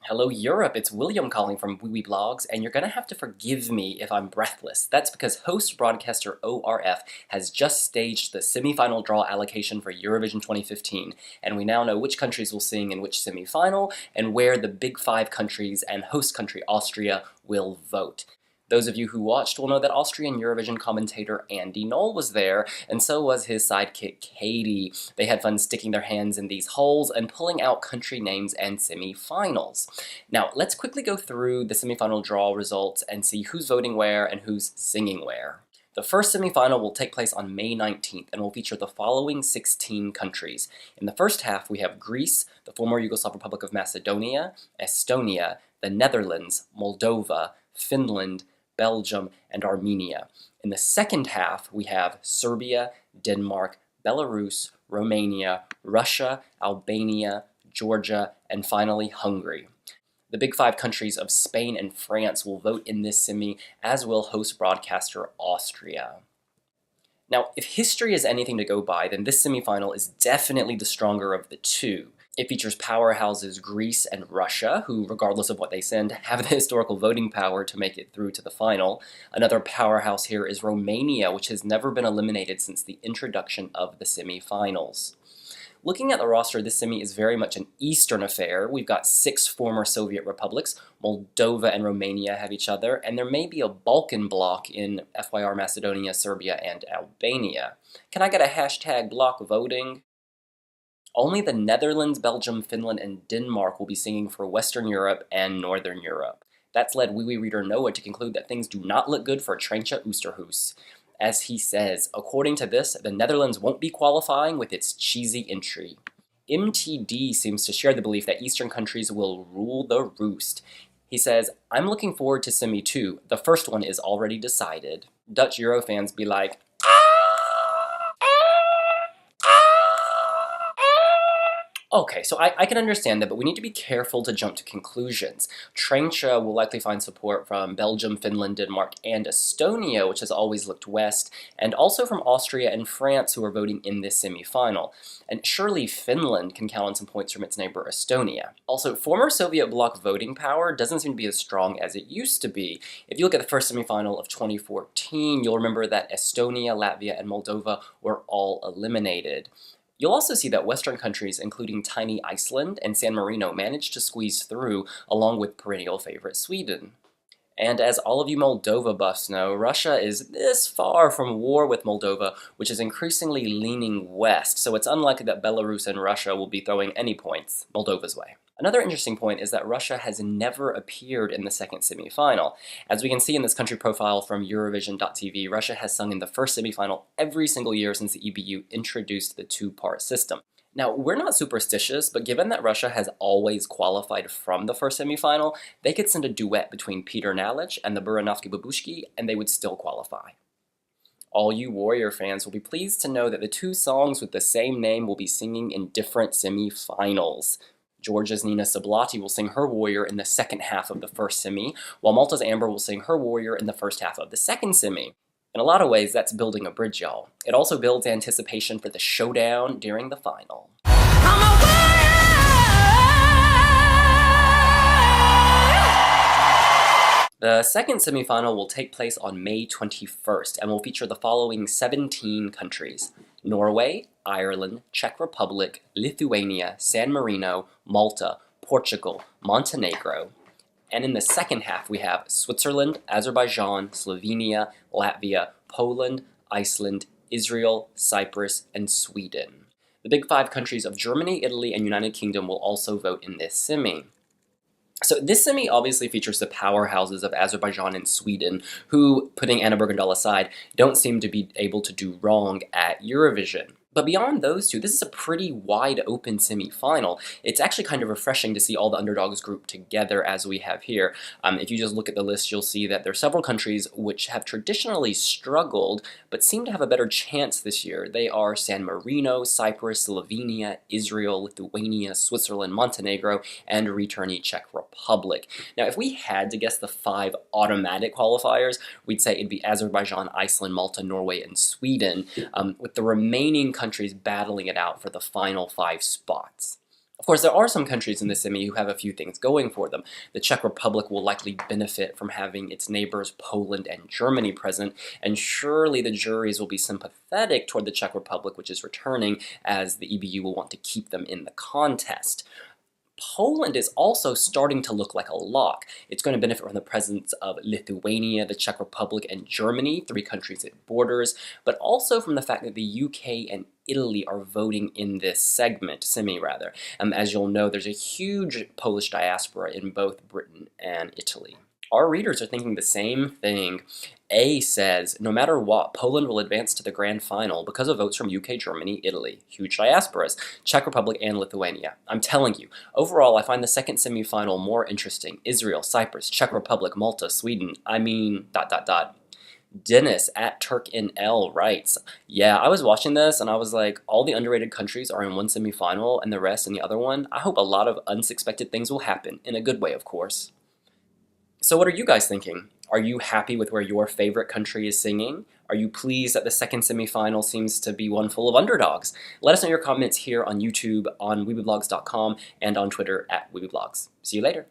Hello Europe, it's William calling from wiwibloggs, and you're gonna have to forgive me if I'm breathless. That's because host broadcaster ORF has just staged the semi-final draw allocation for Eurovision 2015, and we now know which countries will sing in which semi-final, and where the big five countries and host country Austria will vote. Those of you who watched will know that Austrian Eurovision commentator Andy Knoll was there, and so was his sidekick Katie. They had fun sticking their hands in these holes and pulling out country names and semi-finals. Now, let's quickly go through the semi-final draw results and see who's voting where and who's singing where. The first semi-final will take place on May 19th and will feature the following 16 countries. In the first half, we have Greece, the former Yugoslav Republic of Macedonia, Estonia, the Netherlands, Moldova, Finland, Belgium, and Armenia. In the second half, we have Serbia, Denmark, Belarus, Romania, Russia, Albania, Georgia, and finally Hungary. The big five countries of Spain and France will vote in this semi, as will host broadcaster Austria. Now, if history is anything to go by, then this semi-final is definitely the stronger of the two. It features powerhouses Greece and Russia, who, regardless of what they send, have the historical voting power to make it through to the final. Another powerhouse here is Romania, which has never been eliminated since the introduction of the semi-finals. Looking at the roster, this semi is very much an Eastern affair. We've got 6 former Soviet republics. Moldova and Romania have each other, and there may be a Balkan bloc in FYR Macedonia, Serbia, and Albania. Can I get a hashtag block voting? Only the Netherlands, Belgium, Finland, and Denmark will be singing for Western Europe and Northern Europe. That's led Wiwi reader Noah to conclude that things do not look good for Treintje Oosterhuis. As he says, according to this, the Netherlands won't be qualifying with its cheesy entry. MTD seems to share the belief that Eastern countries will rule the roost. He says, I'm looking forward to Semi 2. The first one is already decided. Dutch Euro fans be like, okay, so I can understand that, but we need to be careful to jump to conclusions. Treintje will likely find support from Belgium, Finland, Denmark, and Estonia, which has always looked west, and also from Austria and France, who are voting in this semi-final. And surely Finland can count on some points from its neighbor Estonia. Also, former Soviet bloc voting power doesn't seem to be as strong as it used to be. If you look at the first semi-final of 2014, you'll remember that Estonia, Latvia, and Moldova were all eliminated. You'll also see that Western countries, including tiny Iceland and San Marino, managed to squeeze through, along with perennial favorite Sweden. And as all of you Moldova buffs know, Russia is this far from war with Moldova, which is increasingly leaning west, so it's unlikely that Belarus and Russia will be throwing any points Moldova's way. Another interesting point is that Russia has never appeared in the second semi-final. As we can see in this country profile from Eurovision.tv, Russia has sung in the first semi-final every single year since the EBU introduced the two-part system. Now, we're not superstitious, but given that Russia has always qualified from the first semi-final, they could send a duet between Peter Nalic and the Buranovsky Babushki, and they would still qualify. All you Warrior fans will be pleased to know that the two songs with the same name will be singing in different semi-finals. Georgia's Nina Sablati will sing her Warrior in the second half of the first semi, while Malta's Amber will sing her Warrior in the first half of the second semi. In a lot of ways, that's building a bridge, y'all. It also builds anticipation for the showdown during the final. The second semi-final will take place on May 21st and will feature the following 17 countries: Norway, Ireland, Czech Republic, Lithuania, San Marino, Malta, Portugal, Montenegro. And in the second half, we have Switzerland, Azerbaijan, Slovenia, Latvia, Poland, Iceland, Israel, Cyprus, and Sweden. The big five countries of Germany, Italy, and United Kingdom will also vote in this semi. So this semi obviously features the powerhouses of Azerbaijan and Sweden, who, putting Anna Bergendahl aside, don't seem to be able to do wrong at Eurovision. But beyond those two, this is a pretty wide open semi-final. It's actually kind of refreshing to see all the underdogs grouped together as we have here. If you just look at the list, you'll see that there are several countries which have traditionally struggled, but seem to have a better chance this year. They are San Marino, Cyprus, Slovenia, Israel, Lithuania, Switzerland, Montenegro, and returnee Czech Republic. Now, if we had to guess the 5 automatic qualifiers, we'd say it'd be Azerbaijan, Iceland, Malta, Norway, and Sweden, with the remaining countries battling it out for the final 5 spots. Of course, there are some countries in the semi who have a few things going for them. The Czech Republic will likely benefit from having its neighbors Poland and Germany present, and surely the juries will be sympathetic toward the Czech Republic, which is returning, as the EBU will want to keep them in the contest. Poland is also starting to look like a lock. It's going to benefit from the presence of Lithuania, the Czech Republic, and Germany, 3 countries it borders, but also from the fact that the UK and Italy are voting in this semi rather. As you'll know, there's a huge Polish diaspora in both Britain and Italy. Our readers are thinking the same thing. A says, no matter what, Poland will advance to the grand final because of votes from UK, Germany, Italy, huge diasporas, Czech Republic, and Lithuania. I'm telling you, overall, I find the second semifinal more interesting. Israel, Cyprus, Czech Republic, Malta, Sweden, Dennis at TurkNL writes, yeah, I was watching this and I was like, all the underrated countries are in one semifinal and the rest in the other one. I hope a lot of unexpected things will happen, in a good way, of course. So what are you guys thinking? Are you happy with where your favorite country is singing? Are you pleased that the second semifinal seems to be one full of underdogs? Let us know your comments here on YouTube, on wiwibloggs.com, and on Twitter at wiwibloggs. See you later.